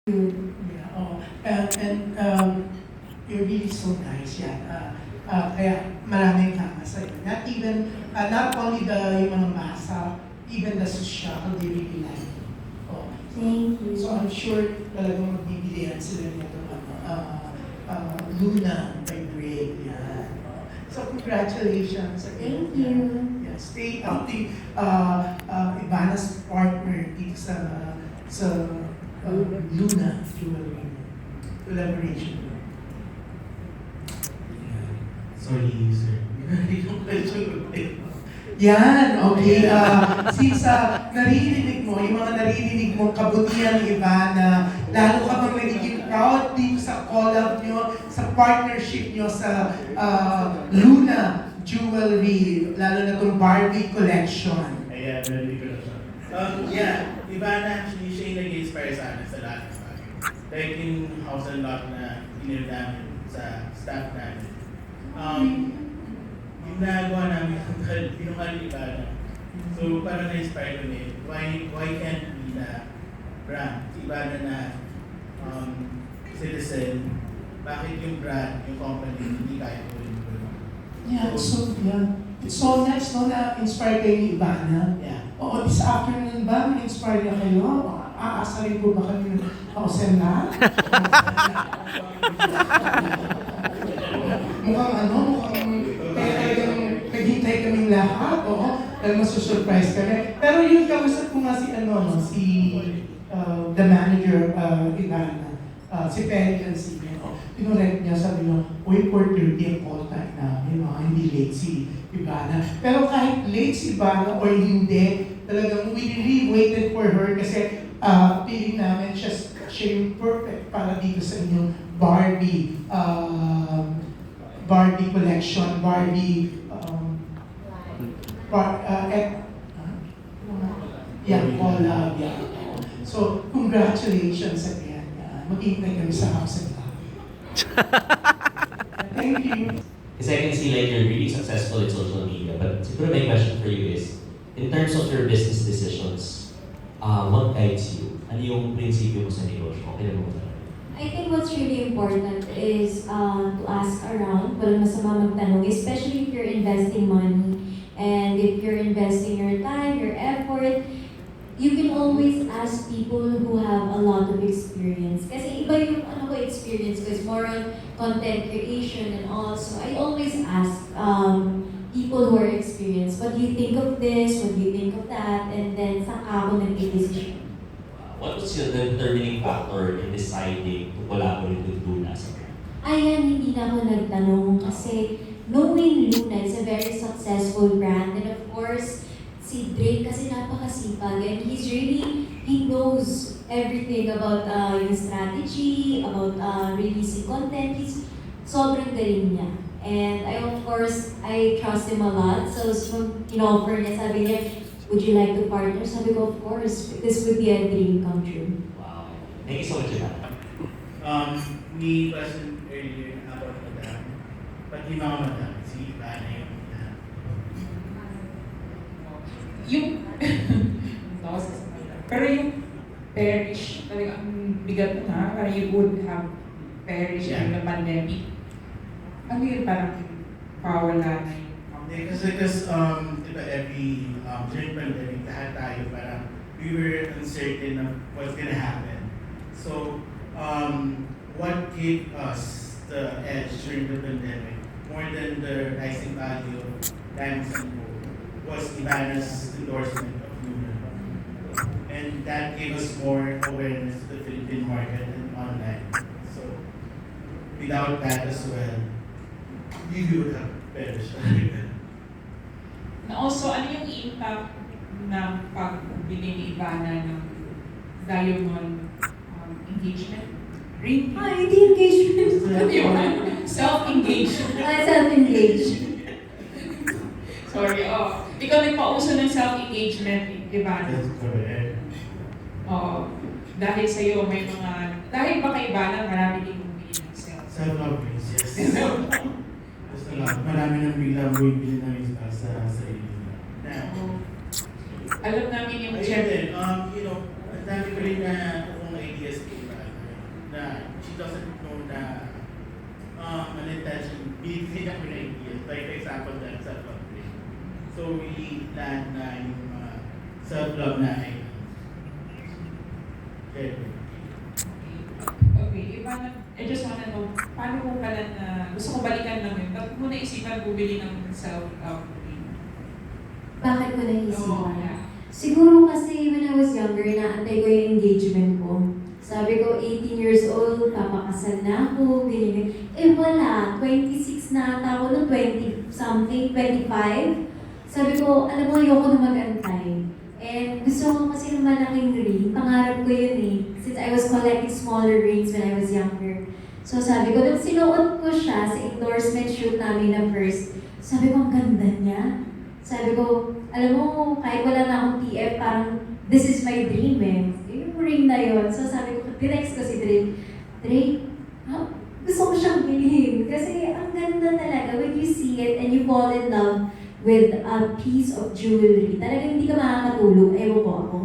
Yeah, oh, you're really so nice yan. Kaya maraming kama sa'yo. Not even, not only yung mga masa, even the social, they really like you. Oh. Thank you. So I'm sure talagang magbibilihan sila nito Luna by Greg. Yan. Oh. So congratulations again. Thank you. Yeah, stay healthy. Ivana's partner dito sa Luna Jewelry collaboration. Sorry, sir. Yan, okay. Since naririnig mo, yung mga naririnig mo, kabutihan ng iba na lalo ka bang nagiging proud dito sa collab nyo, sa partnership nyo sa Luna Jewelry, lalo na itong Barbie collection. Ayan, narinig ko na siya. Yeah, iba na actually siya yung nag-inspire sa akin sa lahat ng bagay. Like yung house and lot na inil namin sa staff namin. Yung nagawa namin, pinungal iba na. So parang na-inspire ko eh, why can't we na brand, iba na citizen, bakit yung brand, yung company, hindi kaya ko rin. Yeah, it's so nice no, na inspire kayo ni Ivana. Yeah. Oo, this afternoon ba, na-inspire na kayo? Aasarin ko ba kami ako sa lahat? mukhang naghintay kaming lahat. Oo, dahil masusurprise kami. Pero yung kausap ko nga si the manager, Ivana, si Perry Cancino. Pinorek niya, sabi niya, uy, 4:30 ang call time namin, hindi late si Ivana. Pero kahit late si Ivana or hindi, talagang we really waited for her kasi feeling namin siya yung perfect para dito sa inyong Barbie collection, collab. Yeah. So, congratulations again. Mag-iintay kami sa house and lot. Thank you. Because I can see like you're really successful in social media, but siguro my question for you is, in terms of your business decisions, what guides you? Ano yung prinsipyo mo sa negosyo? Okay mo ba? I think what's really important is to ask around, walang masama magtanong, especially if you're investing money and if you're investing your time, your effort. You can always ask people who have a lot of experience. Kasi iba yung experience ko is more on content creation and all. So I always ask people who are experienced, what do you think of this? What do you think of that? And then saka ako nag-decision. What was your determining factor in deciding to collaborate with Luna sa brand? Ayan, hindi na ako nagtanong kasi knowing Luna is a very successful brand, and of course, si Drake kasi napakasipag and he knows everything about yung strategy, about releasing content. He's sobrang galing niya. And of course, I trust him a lot. So, in-offer niya, sabi niya, would you like to partner? Sabi ko, of course, this would be a dream come true. Wow. Thank you so much, Ivana. We questioned earlier about Madam, but di mga Madam, si Ivana yung pero yung perish, talagang bigat na, parang you would have perish during the pandemic. Ano yun, parang pawala na yun? Kasi diba during pandemic, lahat tayo parang we were uncertain of what's gonna happen. So, what gave us the edge during the pandemic, more than the rising value of diamonds and gold, was Ivana's endorsement of Luna. And that gave us more awareness to the Philippine market and online. So, without that as well, we would have perished. Na also, ano yung impact ng pagbili ni Ivana ng Diamond engagement? Ring? Hindi engagement. Ano yun? Self-engagement. Self-engaged. Sorry, ikaw nagpauso ng self-engagement, Ivana. That's correct. Oo. Dahil sa'yo, may mga... Dahil ba kay Ivana, marami din bumili ng self. Self-love rings, yes. Basta lang, marami nang biglang bumibili ng isa sa sarili nila. Now, Alam namin yung ayun din, ang dami ko rin na kung ideas kay Ivana. she doesn't know na unintention, binigyan kami ng ideas. Like for example, that self-love thing. So we plan na yung self-love na ay Okay, I just wanna know, paano ko pala na, gusto ko balikan lang yun, ba't mo naisipan bumili ng self-love cream? Bakit ko Oo, naisipan? yeah. Siguro kasi when I was younger, naantay ko yung engagement ko. Sabi ko, 18 years old, papakasal na ako, ganyan. Eh wala, 26 na ata ako, no, 20-something, 25. Sabi ko, alam mo, ayoko na mag-antay. And gusto ko kasi ng malaking ring, pangarap ko yun eh. Since I was collecting smaller rings when I was younger. So sabi ko, nung sinuot ko siya sa endorsement shoot namin na first, sabi ko, ang ganda niya. Sabi ko, alam mo, kahit wala na akong TF, parang, this is my dream eh. Yung ring na yun. So sabi ko, tinext ko si Drake, gusto ko siyang bilhin. Kasi ang ganda talaga when you see it and you fall in love with a piece of jewelry. Talagang hindi ka makakatulog. Ewan ko ako.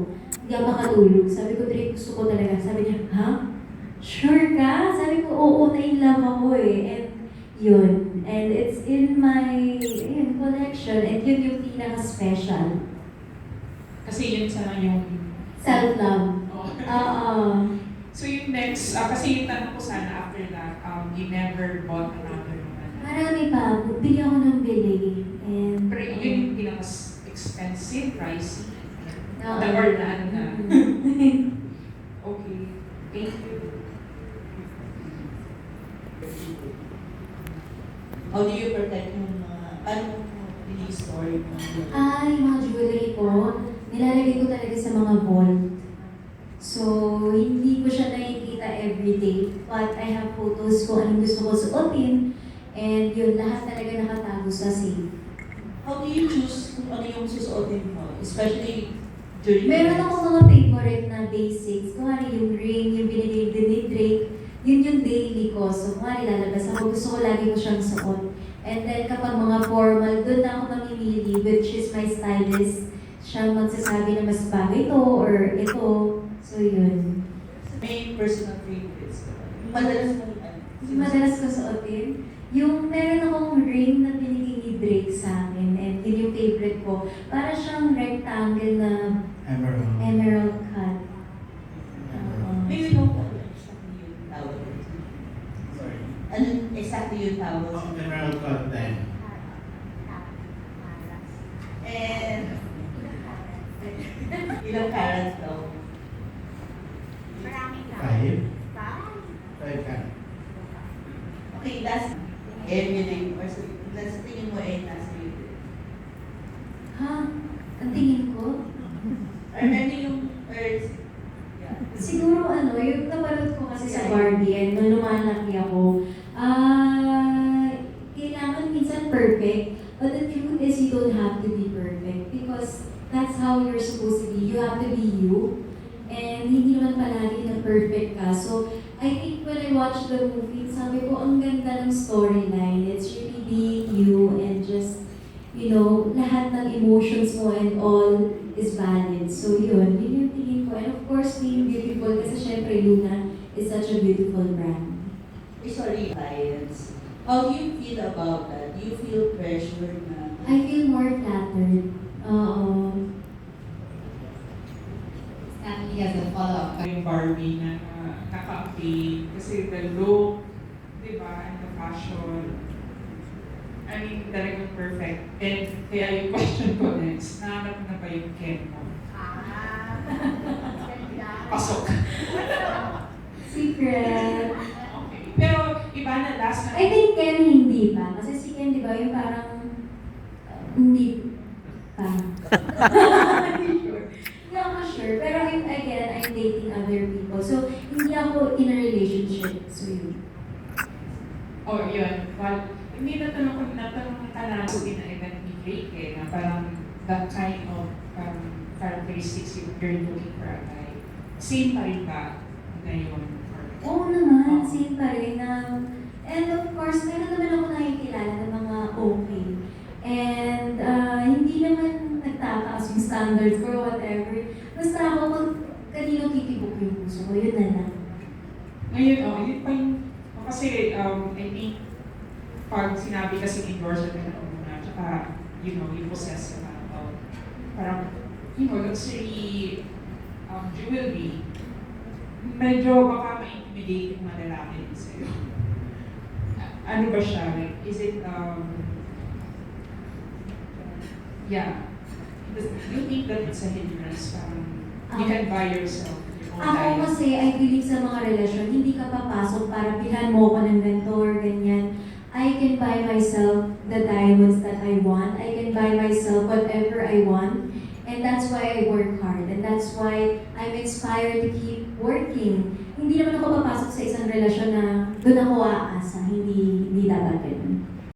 Hindi ako makatulog. Sabi ko, Drake, gusto ko talaga. Sabi niya, ha? Sure ka? Sabi ko, oo, na-in-love ako eh. And yun. And it's in my collection. And yun yung pinaka-special. Kasi yun sana yung... Self-love. Oo. So yung next, kasi yung tanong ko sana after that, you never bought another one. Marami pa. Bili ako ng bili. And, Pero yun yung pinaka-expensive, pricey. Oo. Or na ano na. Okay. Thank you. How do you protect yung ano store mo? Yung mga jewelry ko, nilalagay ko talaga sa mga vault. So, hindi ko siya nakikita everyday. But I have photos ko anong gusto ko suotin. And yun, lahat talaga nakatago sa safe. How do you choose kung ano yung susuotin mo? Especially during Meron events? ako mga favorite na basics. Kung ano yung ring, yung binigay din ni Drake, yun yung daily ko. So, kung ano lalabas ako, gusto ko lagi ko siyang suot. And then kapag mga formal, doon na ako mamimili, which is my stylist. Siyang magsasabi na mas bagay ito or ito. So, yun. May personal favorites ka ba? Madalas mo Madalas ko suotin. Yung meron akong ring na binigay ni Drake sa akin. And yun yung favorite ko. Para siyang rectangle na emerald cut. May you know kung ano exactly yung tawag? Sorry. Ano exactly yung tawag? Emerald cut then. And ilang carats daw? 5? 5 ka. Okay, last everything or last tingin mo ay nasa iyo. Ha? Ang tingin ko? Or ano yung yeah. Siguro yung napanood ko kasi sa Barbie and nung lumalaki ako, kailangan minsan perfect, but the truth is you don't have to be perfect because that's how you're supposed to be. You have to be you. And hindi naman palagi na perfect ka. So, I think when I watched the movie, sabi ko, ang ganda ng storyline. It's really being you and just, lahat ng emotions mo and all is valid. So yun yung tingin ko. And of course, being beautiful kasi syempre Luna is such a beautiful brand. Sorry, clients. How do you feel about that? Do you feel pressure na? I feel more flattered. Stanley has a follow-up. Yung Barbie na kaka-update. Kasi the look, di ba, and the fashion. I mean, talagang perfect. And kaya yung question ko next, nahanap na ba yung Ken mo? Pasok. Secret. Okay. Pero iba na last na. I think Ken hindi pa. Kasi si Ken, di ba, yung parang hindi pa. Hindi sure. Hindi ako sure. Pero again, I'm dating other people. So, hindi ako in a relationship. So, yun. Oh, yun. Well, hindi natanong ka na sa event ni Drake eh, na parang that kind of characteristics you're looking for a guy. Same pa rin ba ngayon? Oo naman, same pa rin. And of course, meron naman ako nakikilala ng mga okay. And hindi naman nagtataas yung standards ko or whatever. Basta ako kung kanino titibok yung puso ko, yun na lang. Ngayon, yun pa yung, kasi I think, pag sinabi kasi endorser ka na muna, tsaka, you know, you possess ka na about, parang, you know, luxury jewelry, medyo baka ma-intimidate yung mga lalaki din sa'yo. Ano ba siya? Like, is it, yeah. Do you think that it's a hindrance? You can buy yourself your own Ako diamond. kasi, I believe sa mga relasyon, hindi ka papasok para bilhan mo ko ng mentor, ganyan. I can buy myself the diamonds that I want. I can buy myself whatever I want. And that's why I work hard. And that's why I'm inspired to keep working. Hindi naman ako papasok sa isang relasyon na doon ako aasa. Hindi dapat ganun.